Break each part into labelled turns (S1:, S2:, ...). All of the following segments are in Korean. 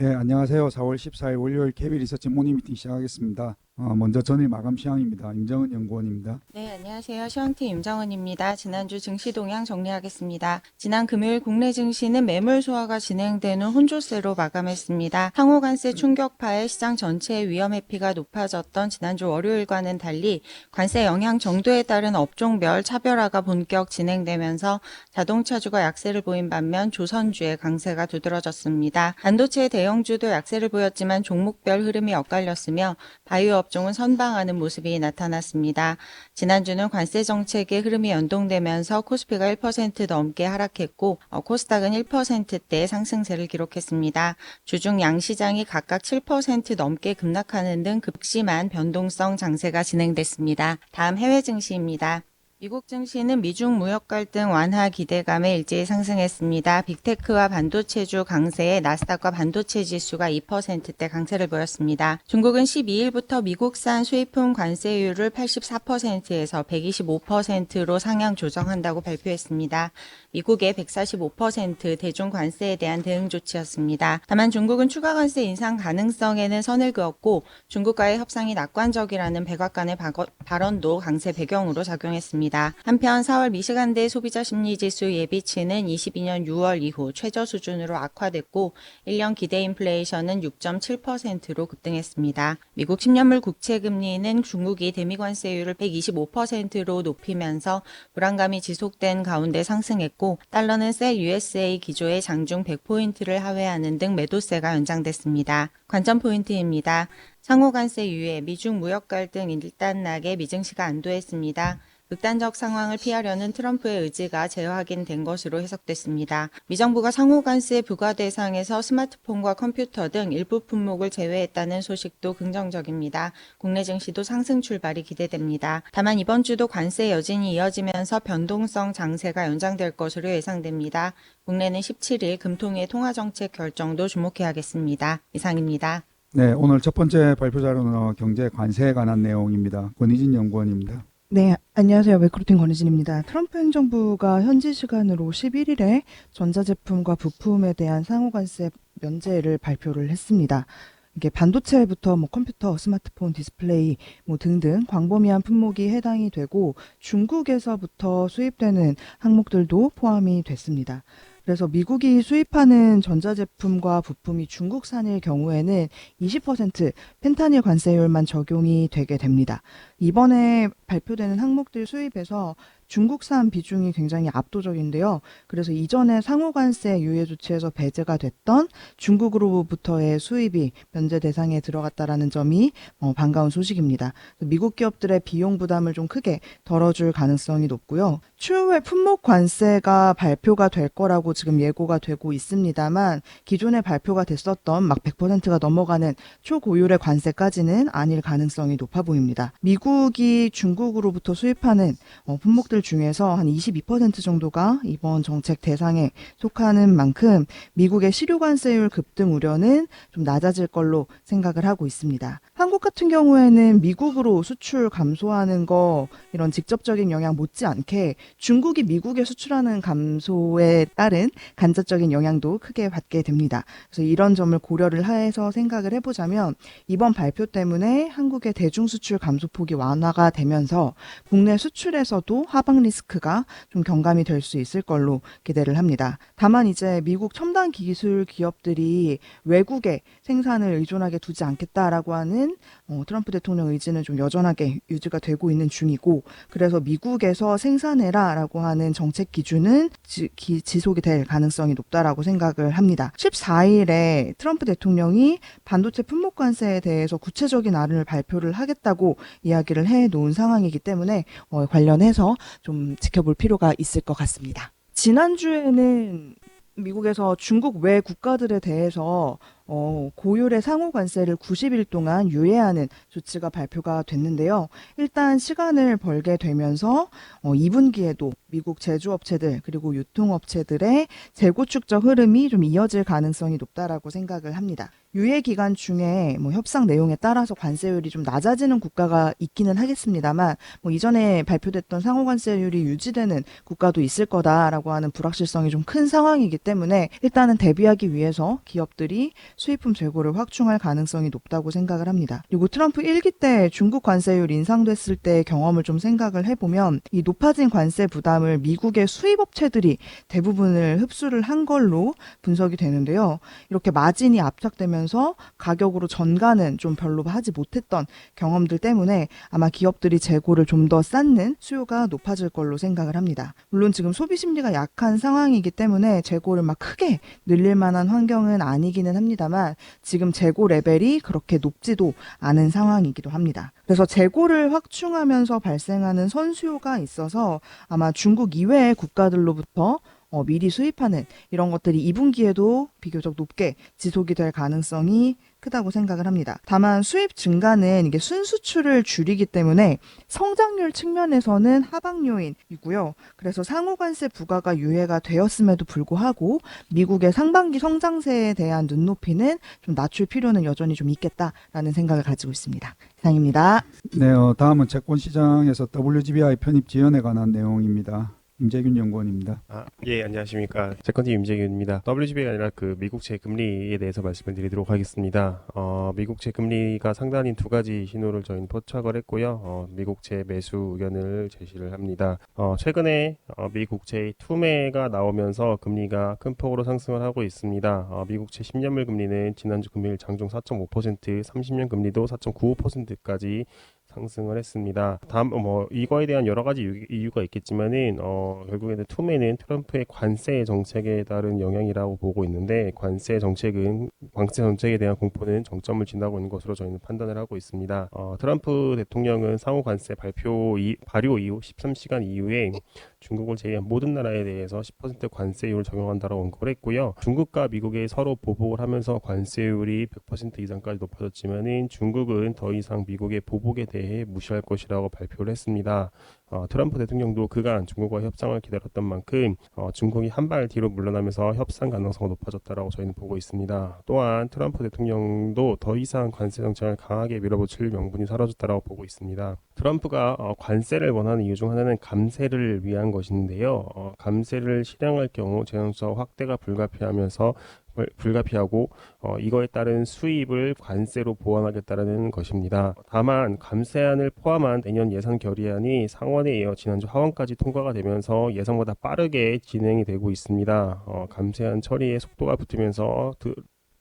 S1: 네, 안녕하세요. 4월 14일 월요일 KB 리서치 모닝미팅 시작하겠습니다. 먼저 전일 마감 시황입니다. 임정은 연구원입니다.
S2: 네, 안녕하세요. 시황팀 임정은입니다. 지난주 증시 동향 정리하겠습니다. 지난 금요일 국내 증시는 매물 소화가 진행되는 혼조세로 마감했습니다. 상호 관세 충격파에 시장 전체의 위험 회피가 높아졌던 지난주 월요일과는 달리 관세 영향 정도에 따른 업종별 차별화가 본격 진행되면서 자동차주가 약세를 보인 반면 조선주의 강세가 두드러졌습니다. 반도체 대형주도 약세를 보였지만 종목별 흐름이 엇갈렸으며 바이오 업종은 선방하는 모습이 나타났습니다. 지난주는 관세 정책의 흐름이 연동되면서 코스피가 1% 넘게 하락했고 코스닥은 1%대 상승세를 기록했습니다. 주중 양시장이 각각 7% 넘게 급락하는 등 극심한 변동성 장세가 진행됐습니다. 다음 해외 증시입니다. 미국 증시는 미중 무역 갈등 완화 기대감에 일제히 상승했습니다. 빅테크와 반도체주 강세에 나스닥과 반도체 지수가 2%대 강세를 보였습니다. 중국은 12일부터 미국산 수입품 관세율을 84%에서 125%로 상향 조정한다고 발표했습니다. 미국의 145% 대중 관세에 대한 대응 조치였습니다. 다만 중국은 추가 관세 인상 가능성에는 선을 그었고 중국과의 협상이 낙관적이라는 백악관의 발언도 강세 배경으로 작용했습니다. 한편 4월 미시간대 소비자 심리지수 예비치는 22년 6월 이후 최저 수준으로 악화됐고 1년 기대 인플레이션은 6.7%로 급등했습니다. 미국 10년물 국채금리는 중국이 대미관세율을 125%로 높이면서 불안감이 지속된 가운데 상승했고 달러는 셀 USA 기조의 장중 100포인트를 하회하는 등 매도세가 연장됐습니다. 관점 포인트입니다. 상호관세 유예, 미중 무역 갈등 일단락에 미증시가 안도했습니다. 극단적 상황을 피하려는 트럼프의 의지가 재확인된 것으로 해석됐습니다. 미정부가 상호관세 부과 대상에서 스마트폰과 컴퓨터 등 일부 품목을 제외했다는 소식도 긍정적입니다. 국내 증시도 상승 출발이 기대됩니다. 다만 이번 주도 관세 여진이 이어지면서 변동성 장세가 연장될 것으로 예상됩니다. 국내는 17일 금통위 통화정책 결정도 주목해야겠습니다. 이상입니다.
S1: 네, 오늘 첫 번째 발표 자료는 경제 관세에 관한 내용입니다. 권희진 연구원입니다.
S3: 네, 안녕하세요. 매크로틴 권희진입니다. 트럼프 행정부가 현지 시간으로 11일에 전자제품과 부품에 대한 상호관세 면제를 발표를 했습니다. 이게 반도체부터 컴퓨터, 스마트폰, 디스플레이 등등 광범위한 품목이 해당이 되고 중국에서부터 수입되는 항목들도 포함이 됐습니다. 그래서 미국이 수입하는 전자제품과 부품이 중국산일 경우에는 20% 펜타닐 관세율만 적용이 되게 됩니다. 이번에 발표되는 항목들 수입에서 중국산 비중이 굉장히 압도적인데요. 그래서 이전에 상호관세 유예 조치에서 배제가 됐던 중국으로부터의 수입이 면제 대상에 들어갔다라는 점이 반가운 소식입니다. 미국 기업들의 비용 부담을 좀 크게 덜어줄 가능성이 높고요. 추후에 품목 관세가 발표가 될 거라고 지금 예고가 되고 있습니다만 기존에 발표가 됐었던 막 100%가 넘어가는 초고율의 관세까지는 아닐 가능성이 높아 보입니다. 미국이 중국으로부터 수입하는 품목들 중에서 한 22% 정도가 이번 정책 대상에 속하는 만큼 미국의 실효 관세율 급등 우려는 좀 낮아질 걸로 생각을 하고 있습니다. 한국 같은 경우에는 미국으로 수출 감소하는 거 이런 직접적인 영향 못지않게 중국이 미국에 수출하는 감소에 따른 간접적인 영향도 크게 받게 됩니다. 그래서 이런 점을 고려를 해서 생각을 해보자면 이번 발표 때문에 한국의 대중 수출 감소폭이 완화가 되면서 국내 수출에서도 하방 리스크가 좀 경감이 될 수 있을 걸로 기대를 합니다. 다만 이제 미국 첨단 기술 기업들이 외국에 생산을 의존하게 두지 않겠다라고 하는 트럼프 대통령 의지는 좀 여전하게 유지가 되고 있는 중이고 그래서 미국에서 생산해라라고 하는 정책 기준은 지속이 될 가능성이 높다라고 생각을 합니다. 14일에 트럼프 대통령이 반도체 품목 관세에 대해서 구체적인 안을 발표를 하겠다고 이야기를 해놓은 상황이기 때문에 관련해서 좀 지켜볼 필요가 있을 것 같습니다. 지난주에는 미국에서 중국 외 국가들에 대해서 고율의 상호 관세를 90일 동안 유예하는 조치가 발표가 됐는데요. 일단 시간을 벌게 되면서 2분기에도 미국 제조업체들 그리고 유통업체들의 재고 축적 흐름이 좀 이어질 가능성이 높다라고 생각을 합니다. 유예 기간 중에 협상 내용에 따라서 관세율이 좀 낮아지는 국가가 있기는 하겠습니다만 이전에 발표됐던 상호 관세율이 유지되는 국가도 있을 거다라고 하는 불확실성이 좀 큰 상황이기 때문에 일단은 대비하기 위해서 기업들이 수입품 재고를 확충할 가능성이 높다고 생각을 합니다. 그리고 트럼프 1기 때 중국 관세율 인상됐을 때 경험을 좀 생각을 해보면 이 높아진 관세 부담을 미국의 수입업체들이 대부분을 흡수를 한 걸로 분석이 되는데요. 이렇게 마진이 압착되면서 가격으로 전가는 좀 별로 하지 못했던 경험들 때문에 아마 기업들이 재고를 좀 더 쌓는 수요가 높아질 걸로 생각을 합니다. 물론 지금 소비 심리가 약한 상황이기 때문에 재고를 막 크게 늘릴 만한 환경은 아니기는 합니다만 지금 재고 레벨이 그렇게 높지도 않은 상황이기도 합니다. 그래서 재고를 확충하면서 발생하는 선수요가 있어서 아마 중국 이외의 국가들로부터 미리 수입하는 이런 것들이 2분기에도 비교적 높게 지속이 될 가능성이 크다고 생각을 합니다. 다만 수입 증가는 이게 순수출을 줄이기 때문에 성장률 측면에서는 하방 요인이고요. 그래서 상호관세 부과가 유예가 되었음에도 불구하고 미국의 상반기 성장세에 대한 눈높이는 좀 낮출 필요는 여전히 좀 있겠다라는 생각을 가지고 있습니다. 이상입니다.
S1: 네, 다음은 채권시장에서 WGBI 편입 지연에 관한 내용입니다. 임재균 연구원입니다.
S4: 예, 안녕하십니까. 채권팀 임재균입니다. WGB가 아니라 그 미국채 금리에 대해서 말씀을 드리도록 하겠습니다. 미국채 금리가 상단인 두 가지 신호를 저희는 포착을 했고요. 미국채 매수 의견을 제시를 합니다. 최근에 미국채의 투매가 나오면서 금리가 큰 폭으로 상승을 하고 있습니다. 미국채 10년물 금리는 지난주 금요일 장중 4.5%, 30년 금리도 4.95%까지 상승을 했습니다. 이거에 대한 여러 가지 이유가 있겠지만은 결국에는 투매는 트럼프의 관세 정책에 따른 영향이라고 보고 있는데 관세 정책에 대한 공포는 정점을 지나고 있는 것으로 저희는 판단을 하고 있습니다. 트럼프 대통령은 상호 관세 발효 이후 13시간 이후에 중국을 제외한 모든 나라에 대해서 10% 관세율을 적용한다고 언급을 했고요. 중국과 미국이 서로 보복을 하면서 관세율이 100% 이상까지 높아졌지만은 중국은 더 이상 미국의 보복에 대해 무시할 것이라고 발표를 했습니다. 트럼프 대통령도 그간 중국과 협상을 기다렸던 만큼 중국이 한 발 뒤로 물러나면서 협상 가능성이 높아졌다고 저희는 보고 있습니다. 또한 트럼프 대통령도 더 이상 관세 정책을 강하게 밀어붙일 명분이 사라졌다고 보고 있습니다. 트럼프가 관세를 원하는 이유 중 하나는 감세를 위한 것인데요. 감세를 실행할 경우 재정적 확대가 불가피하고 이거에 따른 수입을 관세로 보완하겠다는 것입니다. 다만 감세안을 포함한 내년 예산 결의안이 상원에 이어 지난주 하원까지 통과가 되면서 예상보다 빠르게 진행이 되고 있습니다. 감세안 처리에 속도가 붙으면서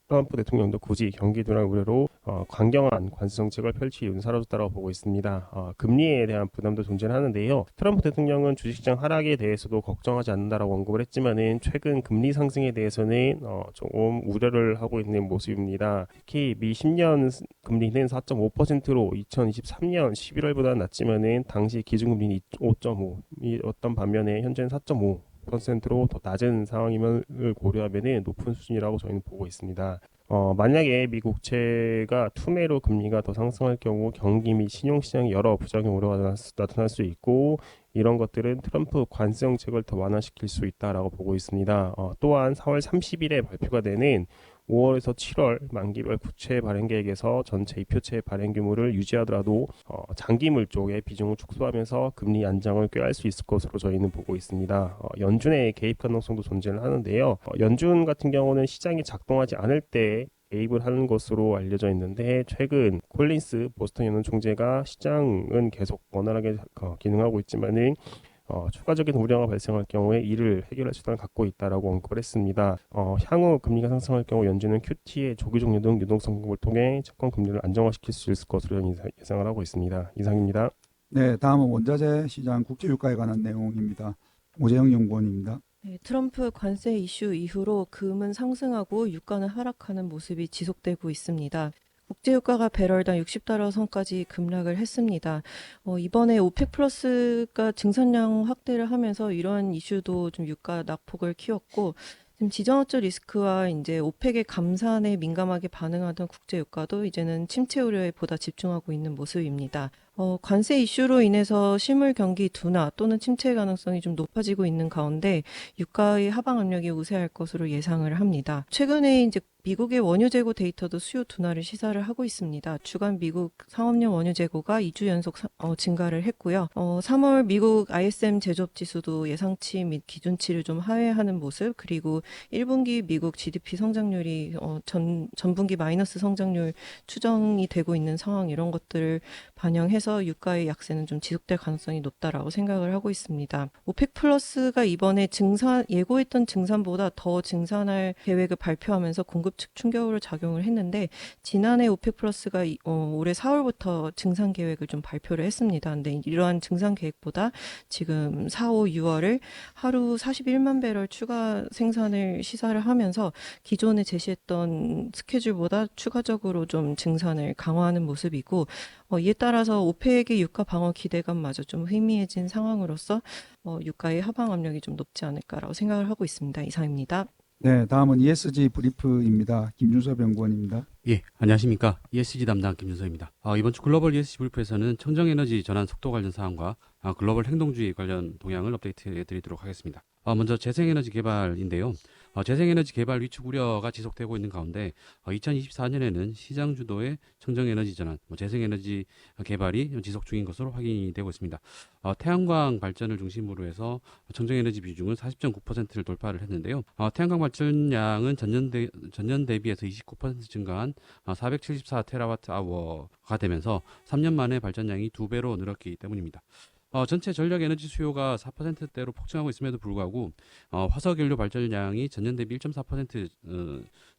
S4: 트럼프 대통령도 굳이 경기 둔화 우려로 강경한 관세 정책을 펼칠 이유는 사라졌다고 보고 있습니다. 금리에 대한 부담도 존재하는데요. 트럼프 대통령은 주식시장 하락에 대해서도 걱정하지 않는다라고 언급을 했지만은 최근 금리 상승에 대해서는 조금 우려를 하고 있는 모습입니다. 특히 미 10년 금리는 4.5%로 2023년 11월보다 낮지만은 당시 기준금리는 5.5였던 반면에 현재는 4.5%로 더 낮은 상황임을 고려하면 높은 수준이라고 저희는 보고 있습니다. 만약에 미국채가 투매로 금리가 더 상승할 경우 경기 및 신용시장에 여러 부작용 우려가 나타날 수 있고 이런 것들은 트럼프 관세 정책을 더 완화시킬 수 있다라고 보고 있습니다. 또한 4월 30일에 발표가 되는 5월에서 7월 만기별 국채 발행 계획에서 전체 이표채 발행 규모를 유지하더라도 장기물 쪽에 비중을 축소하면서 금리 안정을 꾀할 수 있을 것으로 저희는 보고 있습니다. 연준의 개입 가능성도 존재를 하는데요. 연준 같은 경우는 시장이 작동하지 않을 때 개입을 하는 것으로 알려져 있는데 최근 콜린스 보스턴 연은 총재가 시장은 계속 원활하게 기능하고 있지만은 추가적인 우려가 발생할 경우에 이를 해결할 수단을 갖고 있다라고 언급을 했습니다. 향후 금리가 상승할 경우 연준은 QT의 조기 종료 등 유동성 공급을 통해 채권 금리를 안정화시킬 수 있을 것으로 예상을 하고 있습니다. 이상입니다.
S1: 네, 다음은 원자재 시장 국제유가에 관한 내용입니다. 오재영 연구원입니다.
S5: 네, 트럼프 관세 이슈 이후로 금은 상승하고 유가는 하락하는 모습이 지속되고 있습니다. 국제유가가 배럴당 60달러 선까지 급락을 했습니다. 이번에 오펙 플러스가 증산량 확대를 하면서 이러한 이슈도 좀 유가 낙폭을 키웠고 지금 지정학적 리스크와 이제 오펙의 감산에 민감하게 반응하던 국제유가도 이제는 침체 우려에 보다 집중하고 있는 모습입니다. 관세 이슈로 인해서 실물 경기 둔화 또는 침체 가능성이 좀 높아지고 있는 가운데 유가의 하방 압력이 우세할 것으로 예상을 합니다. 최근에 이제 미국의 원유 재고 데이터도 수요 둔화를 시사를 하고 있습니다. 주간 미국 상업용 원유 재고가 2주 연속 증가를 했고요. 3월 미국 ISM 제조업 지수도 예상치 및 기준치를 좀 하회하는 모습, 그리고 1분기 미국 GDP 성장률이 전분기 마이너스 성장률 추정이 되고 있는 상황, 이런 것들을 반영해서 유가의 약세는 좀 지속될 가능성이 높다라고 생각을 하고 있습니다. 오펙 플러스가 이번에 예고했던 증산보다 더 증산할 계획을 발표하면서 공급 측 충격으로 작용을 했는데, 지난해 오펙 플러스가 올해 4월부터 증산 계획을 좀 발표를 했습니다. 근데 이러한 증산 계획보다 지금 4, 5, 6월을 하루 41만 배럴 추가 생산을 시사를 하면서 기존에 제시했던 스케줄보다 추가적으로 좀 증산을 강화하는 모습이고, 이에 따라서 오펙의 유가 방어 기대감마저 좀 희미해진 상황으로서 유가의 하방 압력이 좀 높지 않을까라고 생각을 하고 있습니다. 이상입니다.
S1: 네, 다음은 ESG 브리프입니다. 김준섭 연구원입니다.
S6: 예, 안녕하십니까. ESG 담당 김준서입니다. 이번 주 글로벌 ESG 브리프에서는 청정에너지 전환 속도 관련 사항과 글로벌 행동주의 관련 동향을 업데이트해 드리도록 하겠습니다. 먼저 재생에너지 개발인데요. 재생에너지 개발 위축 우려가 지속되고 있는 가운데 2024년에는 시장 주도의 청정에너지 전환, 재생에너지 개발이 지속 중인 것으로 확인이 되고 있습니다. 태양광 발전을 중심으로 해서 청정에너지 비중은 40.9%를 돌파를 했는데요. 태양광 발전량은 전년 대비해서 29% 증가한 474테라와트 아워가 되면서 3년 만에 발전량이 2배로 늘었기 때문입니다. 전체 전력 에너지 수요가 4%대로 폭증하고 있음에도 불구하고 화석연료 발전량이 전년 대비 1.4%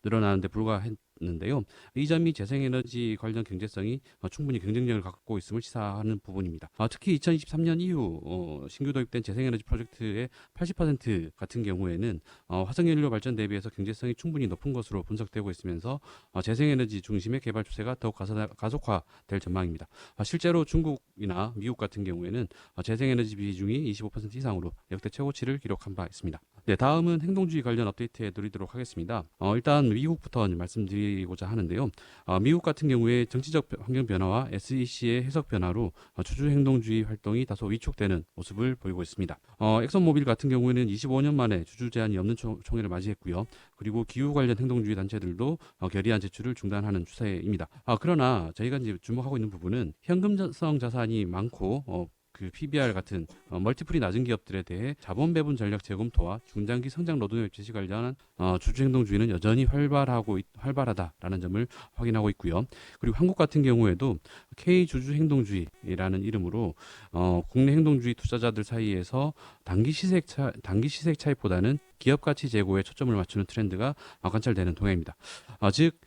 S6: 늘어나는데 불과했는데요. 이 점이 재생에너지 관련 경제성이 충분히 경쟁력을 갖고 있음을 시사하는 부분입니다. 특히 2023년 이후 신규 도입된 재생에너지 프로젝트의 80% 같은 경우에는 화석연료 발전 대비해서 경제성이 충분히 높은 것으로 분석되고 있으면서 재생에너지 중심의 개발 추세가 더욱 가속화될 전망입니다. 실제로 중국이나 미국 같은 경우에는 재생에너지 비중이 25% 이상으로 역대 최고치를 기록한 바 있습니다. 네, 다음은 행동주의 관련 업데이트해 드리도록 하겠습니다. 일단 미국부터 말씀드리고자 하는데요. 미국 같은 경우에 정치적 환경 변화와 SEC의 해석 변화로 주주 행동주의 활동이 다소 위축되는 모습을 보이고 있습니다. 엑선모빌 같은 경우에는 25년 만에 주주 제한이 없는 총회를 맞이했고요. 그리고 기후 관련 행동주의 단체들도 결의안 제출을 중단하는 추세입니다. 그러나 저희가 이제 주목하고 있는 부분은 현금성 자산이 많고 그 PBR 같은 멀티플이 낮은 기업들에 대해 자본 배분 전략 재검토와 중장기 성장 로드맵 제시 관련한 주주 행동주의는 여전히 활발하다라는 점을 확인하고 있고요. 그리고 한국 같은 경우에도 K 주주 행동주의라는 이름으로 국내 행동주의 투자자들 사이에서 단기 시색 차익보다는 기업 가치 제고에 초점을 맞추는 트렌드가 관찰되는 동향입니다. 즉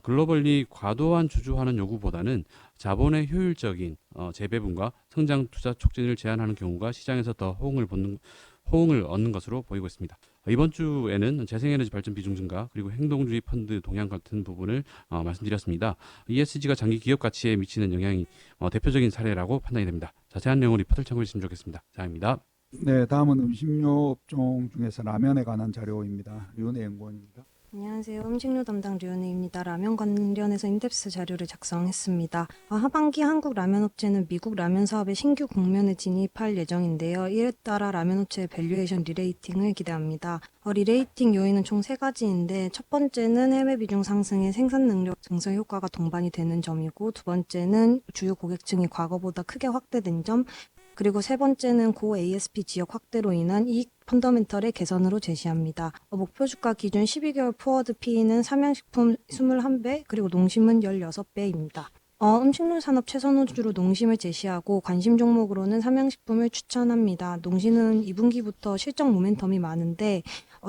S6: 글로벌리 과도한 주주하는 요구보다는 자본의 효율적인 재배분과 성장 투자 촉진을 제한하는 경우가 시장에서 더 호응을 얻는 것으로 보이고 있습니다. 이번 주에는 재생에너지 발전 비중 증가 그리고 행동주의 펀드 동향 같은 부분을 말씀드렸습니다. ESG가 장기 기업 가치에 미치는 영향이 대표적인 사례라고 판단이 됩니다. 자세한 내용을 리포트를 참고해 주시면 좋겠습니다. 자입니다.
S1: 네, 다음은 음식료 업종 중에서 라면에 관한 자료입니다. 류은혜 연구원입니다.
S7: 안녕하세요. 음식료 담당 류은혜입니다. 라면 관련해서 인덱스 자료를 작성했습니다. 하반기 한국 라면업체는 미국 라면 사업의 신규 국면에 진입할 예정인데요. 이에 따라 라면업체의 밸류에이션 리레이팅을 기대합니다. 리레이팅 요인은 총 3가지인데 첫 번째는 해외 비중 상승에 생산 능력 증설 효과가 동반이 되는 점이고, 두 번째는 주요 고객층이 과거보다 크게 확대된 점, 그리고 세 번째는 고 ASP 지역 확대로 인한 이익 펀더멘털의 개선으로 제시합니다. 목표 주가 기준 12개월 포워드 P는 삼양식품 21배, 그리고 농심은 16배입니다. 음식료 산업 최선 호주로 농심을 제시하고 관심 종목으로는 삼양식품을 추천합니다. 농심은 2분기부터 실적 모멘텀이 많은데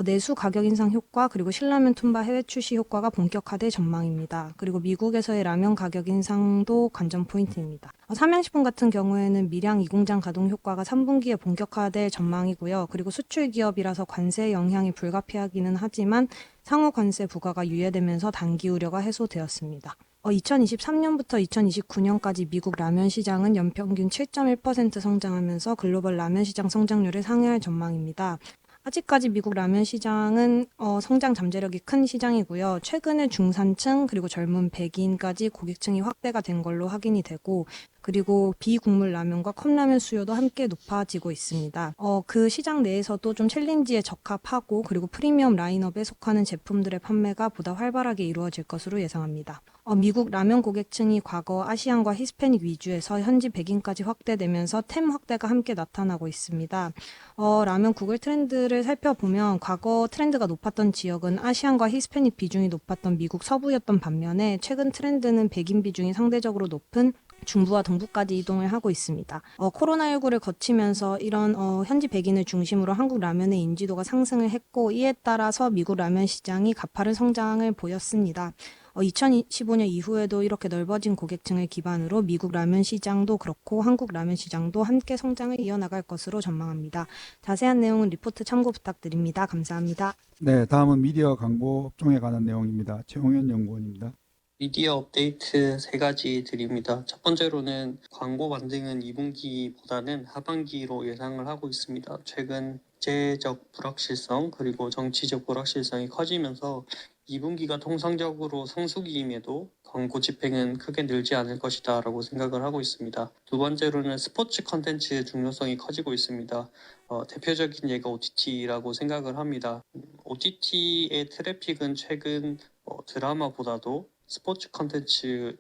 S7: 내수 가격 인상 효과 그리고 신라면 툰바 해외 출시 효과가 본격화될 전망입니다. 그리고 미국에서의 라면 가격 인상도 관전 포인트입니다. 삼양식품 같은 경우에는 밀양 2공장 가동 효과가 3분기에 본격화될 전망이고요. 그리고 수출 기업이라서 관세 영향이 불가피하기는 하지만 상호 관세 부과가 유예되면서 단기 우려가 해소되었습니다. 2023년부터 2029년까지 미국 라면 시장은 연평균 7.1% 성장하면서 글로벌 라면 시장 성장률을 상회할 전망입니다. 아직까지 미국 라면 시장은 성장 잠재력이 큰 시장이고요. 최근에 중산층 그리고 젊은 백인까지 고객층이 확대가 된 걸로 확인이 되고, 그리고 비국물 라면과 컵라면 수요도 함께 높아지고 있습니다. 그 시장 내에서도 좀 챌린지에 적합하고 그리고 프리미엄 라인업에 속하는 제품들의 판매가 보다 활발하게 이루어질 것으로 예상합니다. 미국 라면 고객층이 과거 아시안과 히스패닉 위주에서 현지 백인까지 확대되면서 템 확대가 함께 나타나고 있습니다. 라면 구글 트렌드를 살펴보면 과거 트렌드가 높았던 지역은 아시안과 히스패닉 비중이 높았던 미국 서부였던 반면에 최근 트렌드는 백인 비중이 상대적으로 높은 중부와 동부까지 이동을 하고 있습니다. 코로나19를 거치면서 이런 현지 백인을 중심으로 한국 라면의 인지도가 상승을 했고 이에 따라서 미국 라면 시장이 가파른 성장을 보였습니다. 2015년 이후에도 이렇게 넓어진 고객층을 기반으로 미국 라면 시장도 그렇고 한국 라면 시장도 함께 성장을 이어나갈 것으로 전망합니다. 자세한 내용은 리포트 참고 부탁드립니다. 감사합니다.
S1: 네, 다음은 미디어 광고 업종에 관한 내용입니다. 최홍현 연구원입니다.
S8: 미디어 업데이트 세 가지 드립니다. 첫 번째로는 광고 반등은 2분기보다는 하반기로 예상을 하고 있습니다. 최근 경제적 불확실성 그리고 정치적 불확실성이 커지면서 2분기가 통상적으로 성수기임에도 광고 집행은 크게 늘지 않을 것이다 라고 생각을 하고 있습니다. 두 번째로는 스포츠 컨텐츠 중요성이 커지고 있습니다. 대표적인 예가 OTT라고 생각을 합니다. OTT의 트래픽은 최근 드라마보다도 스포츠 컨텐츠의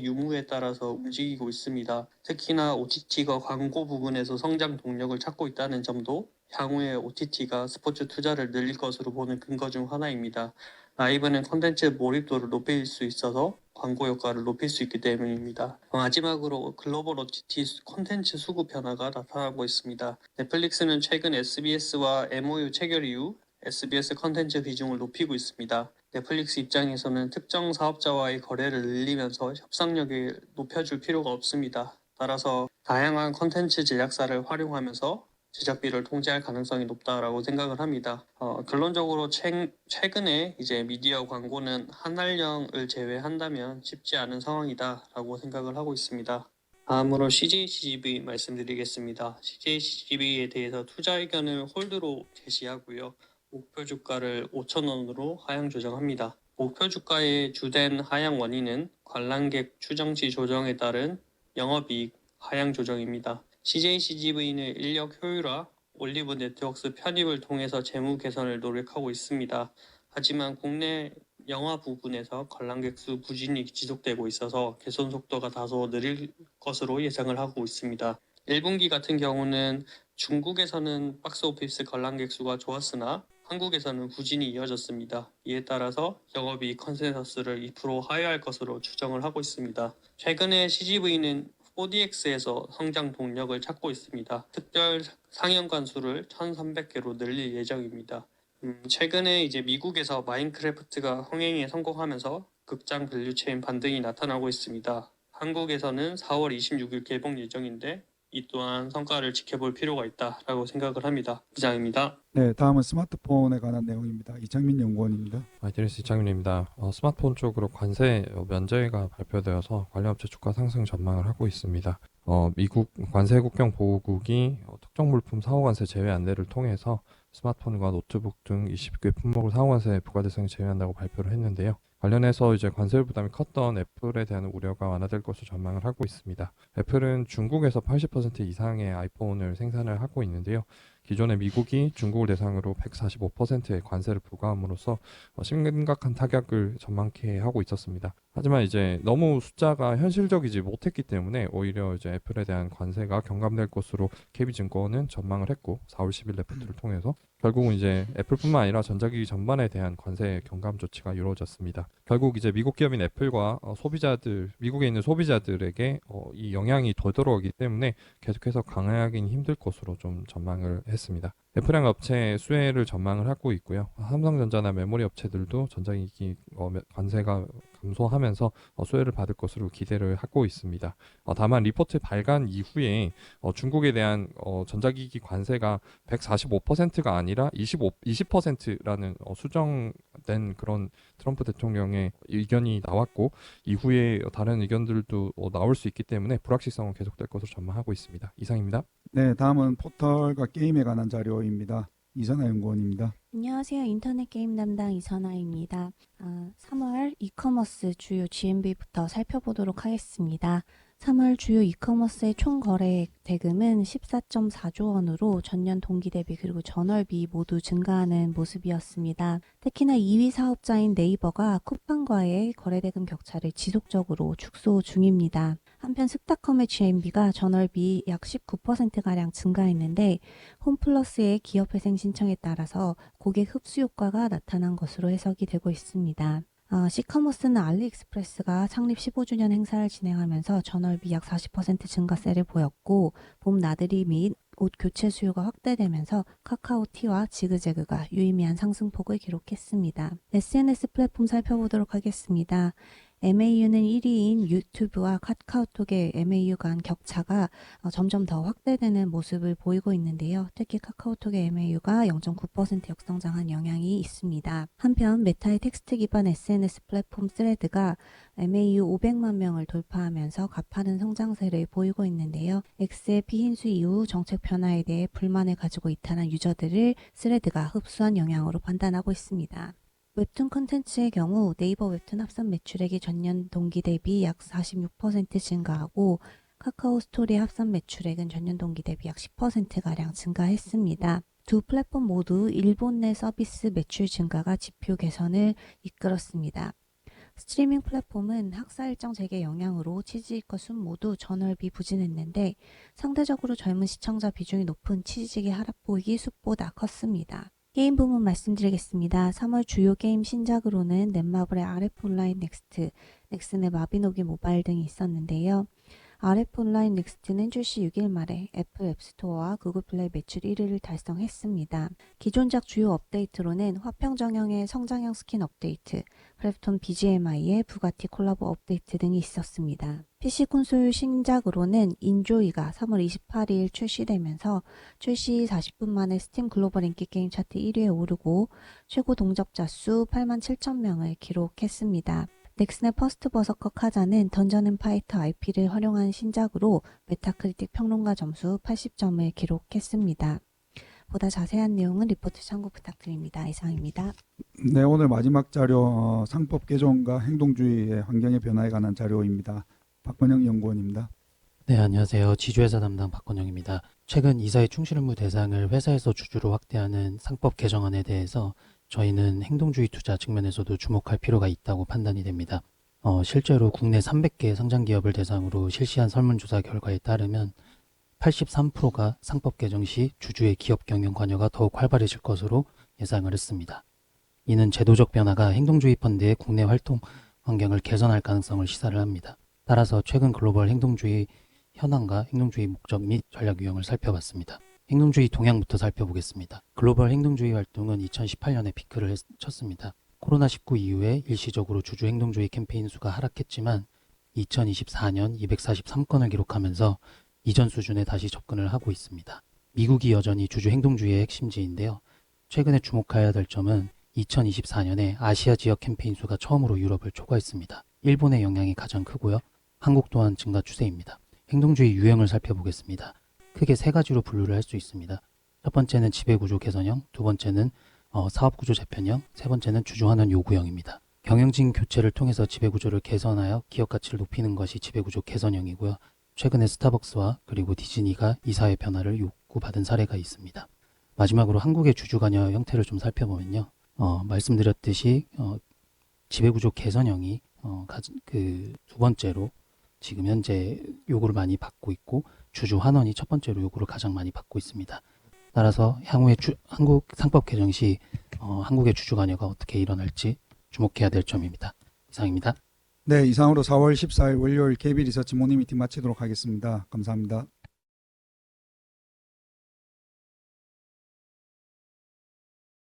S8: 유무에 따라서 움직이고 있습니다. 특히나 OTT가 광고 부분에서 성장 동력을 찾고 있다는 점도 향후에 OTT가 스포츠 투자를 늘릴 것으로 보는 근거 중 하나입니다. 라이브는 콘텐츠 몰입도를 높일 수 있어서 광고 효과를 높일 수 있기 때문입니다. 마지막으로 글로벌 OTT 콘텐츠 수급 변화가 나타나고 있습니다. 넷플릭스는 최근 SBS와 MOU 체결 이후 SBS 콘텐츠 비중을 높이고 있습니다. 넷플릭스 입장에서는 특정 사업자와의 거래를 늘리면서 협상력을 높여줄 필요가 없습니다. 따라서 다양한 콘텐츠 제작사를 활용하면서 제작비를 통제할 가능성이 높다라고 생각을 합니다. 결론적으로 최근에 이제 미디어 광고는 한알령을 제외한다면 쉽지 않은 상황이다라고 생각을 하고 있습니다. 다음으로 CJCGV 말씀드리겠습니다. CJCGV에 대해서 투자 의견을 홀드로 제시하고요. 목표 주가를 5,000원으로 하향 조정합니다. 목표 주가의 주된 하향 원인은 관람객 추정치 조정에 따른 영업이익 하향 조정입니다. CJCGV는 인력 효율화, 올리브 네트워크스 편입을 통해서 재무 개선을 노력하고 있습니다. 하지만 국내 영화 부분에서 관람객 수 부진이 지속되고 있어서 개선 속도가 다소 느릴 것으로 예상을 하고 있습니다. 1분기 같은 경우는 중국에서는 박스오피스 관람객 수가 좋았으나 한국에서는 부진이 이어졌습니다. 이에 따라서 영업이익 컨센서스를 2% 하회할 것으로 추정을 하고 있습니다. 최근에 CGV는 4DX에서 성장 동력을 찾고 있습니다. 특별 상영관 수를 1,300개로 늘릴 예정입니다. 최근에 이제 미국에서 마인크래프트가 흥행에 성공하면서 극장 밸류체인 반등이 나타나고 있습니다. 한국에서는 4월 26일 개봉 예정인데 이 또한 성과를 지켜볼 필요가 있다라고 생각을 합니다. 이상입니다.
S1: 네, 다음은 스마트폰에 관한 내용입니다. 이창민 연구원입니다.
S9: 아이디리스 이창민입니다. 스마트폰 쪽으로 관세 면제가 발표되어서 관련 업체 주가 상승 전망을 하고 있습니다. 미국 관세 국경 보호국이 특정 물품 상호관세 제외 안내를 통해서 스마트폰과 노트북 등 20개 품목을 상호관세 부과 대상에 제외한다고 발표를 했는데요. 관련해서 이제 관세 부담이 컸던 애플에 대한 우려가 완화될 것으로 전망을 하고 있습니다. 애플은 중국에서 80% 이상의 아이폰을 생산을 하고 있는데요. 기존에 미국이 중국을 대상으로 145%의 관세를 부과함으로써 심각한 타격을 전망케 하고 있었습니다. 하지만 이제 너무 숫자가 현실적이지 못했기 때문에 오히려 이제 애플에 대한 관세가 경감될 것으로 KB증권은 전망을 했고 4월 10일 레포트를 통해서 결국은 이제 애플뿐만 아니라 전자기기 전반에 대한 관세 경감 조치가 이루어졌습니다. 결국 이제 미국 기업인 애플과 미국에 있는 소비자들에게 이 영향이 더 들어오기 때문에 계속해서 강화하기는 힘들 것으로 좀 전망을 했습니다. 애플향 업체 수혜를 전망을 하고 있고요. 삼성전자나 메모리 업체들도 전자기기 관세가 감소하면서 수혜를 받을 것으로 기대를 하고 있습니다. 다만 리포트 발간 이후에 중국에 대한 전자기기 관세가 145%가 아니라 20%라는 수정된 그런 트럼프 대통령의 의견이 나왔고 이후에 다른 의견들도 나올 수 있기 때문에 불확실성은 계속될 것으로 전망하고 있습니다. 이상입니다.
S1: 네, 다음은 포털과 게임에 관한 자료입니다. 이선아 연구원입니다.
S10: 안녕하세요. 인터넷 게임 담당 이선아입니다. 3월 이커머스 주요 GMV부터 살펴보도록 하겠습니다. 3월 주요 이커머스의 총 거래 대금은 14.4조 원으로 전년 동기 대비 그리고 전월비 모두 증가하는 모습이었습니다. 특히나 2위 사업자인 네이버가 쿠팡과의 거래 대금 격차를 지속적으로 축소 중입니다. 한편 스타컴의 GMB가 전월비 약 19%가량 증가했는데 홈플러스의 기업회생 신청에 따라서 고객 흡수 효과가 나타난 것으로 해석이 되고 있습니다. 시커머스는 알리익스프레스가 창립 15주년 행사를 진행하면서 전월비 약 40% 증가세를 보였고 봄 나들이 및 옷 교체 수요가 확대되면서 카카오티와 지그재그가 유의미한 상승폭을 기록했습니다. SNS 플랫폼 살펴보도록 하겠습니다. MAU는 1위인 유튜브와 카카오톡의 MAU 간 격차가 점점 더 확대되는 모습을 보이고 있는데요. 특히 카카오톡의 MAU가 0.9% 역성장한 영향이 있습니다. 한편 메타의 텍스트 기반 SNS 플랫폼 스레드가 MAU 500만 명을 돌파하면서 가파른 성장세를 보이고 있는데요. X의 피힌수 이후 정책 변화에 대해 불만을 가지고 이탈한 유저들을 스레드가 흡수한 영향으로 판단하고 있습니다. 웹툰 콘텐츠의 경우 네이버 웹툰 합산 매출액이 전년 동기 대비 약 46% 증가하고 카카오 스토리 합산 매출액은 전년 동기 대비 약 10%가량 증가했습니다. 두 플랫폼 모두 일본 내 서비스 매출 증가가 지표 개선을 이끌었습니다. 스트리밍 플랫폼은 학사 일정 재개 영향으로 치즈직과 순 모두 전월비 부진했는데 상대적으로 젊은 시청자 비중이 높은 치즈직의 하락폭이 숫보다 컸습니다. 게임 부문 말씀드리겠습니다. 3월 주요 게임 신작으로는 넷마블의 RF 온라인 넥스트, 넥슨의 마비노기 모바일 등이 있었는데요. RF 온라인 넥스트는 출시 6일 말에 애플 앱스토어와 구글 플레이 매출 1위를 달성했습니다. 기존작 주요 업데이트로는 화평 정형의 성장형 스킨 업데이트, 크래프톤 BGMI의 부가티 콜라보 업데이트 등이 있었습니다. PC 콘솔 신작으로는 인조이가 3월 28일 출시되면서 출시 40분 만에 스팀 글로벌 인기 게임 차트 1위에 오르고 최고 동접자 수 87,000명을 기록했습니다. 넥슨의 퍼스트 버서커 카자는 던전 앤 파이터 IP를 활용한 신작으로 메타크리틱 평론가 점수 80점을 기록했습니다. 보다 자세한 내용은 리포트 참고 부탁드립니다. 이상입니다.
S1: 네, 오늘 마지막 자료 상법 개정과 행동주의의 환경의 변화에 관한 자료입니다. 박건영 연구원입니다.
S11: 네, 안녕하세요. 지주회사 담당 박건영입니다. 최근 이사의 충실 의무 대상을 회사에서 주주로 확대하는 상법 개정안에 대해서 저희는 행동주의 투자 측면에서도 주목할 필요가 있다고 판단이 됩니다. 실제로 국내 300개 상장기업을 대상으로 실시한 설문조사 결과에 따르면 83%가 상법 개정 시 주주의 기업 경영 관여가 더욱 활발해질 것으로 예상을 했습니다. 이는 제도적 변화가 행동주의 펀드의 국내 활동 환경을 개선할 가능성을 시사를 합니다. 따라서 최근 글로벌 행동주의 현황과 행동주의 목적 및 전략 유형을 살펴봤습니다. 행동주의 동향부터 살펴보겠습니다. 글로벌 행동주의 활동은 2018년에 피크를 쳤습니다. 코로나19 이후에 일시적으로 주주 행동주의 캠페인 수가 하락했지만 2024년 243건을 기록하면서 이전 수준에 다시 접근을 하고 있습니다. 미국이 여전히 주주 행동주의의 핵심지인데요. 최근에 주목해야 될 점은 2024년에 아시아 지역 캠페인 수가 처음으로 유럽을 초과했습니다. 일본의 영향이 가장 크고요. 한국 또한 증가 추세입니다. 행동주의 유형을 살펴보겠습니다. 크게 세 가지로 분류를 할 수 있습니다. 첫 번째는 지배구조 개선형, 두 번째는 사업구조 재편형, 세 번째는 주주환원 요구형입니다. 경영진 교체를 통해서 지배구조를 개선하여 기업 가치를 높이는 것이 지배구조 개선형이고요. 최근에 스타벅스와 그리고 디즈니가 이사의 변화를 요구받은 사례가 있습니다. 마지막으로 한국의 주주관여 형태를 좀 살펴보면요. 말씀드렸듯이 지배구조 개선형이 두 번째로 지금 현재 요구를 많이 받고 있고 주주 환원이 첫 번째로 요구를 가장 많이 받고 있습니다. 따라서 향후에 한국 상법 개정 시 한국의 주주 관여가 어떻게 일어날지 주목해야 될 점입니다. 이상입니다.
S1: 네, 이상으로 4월 14일 월요일 KB 리서치 모닝 미팅 마치도록 하겠습니다. 감사합니다.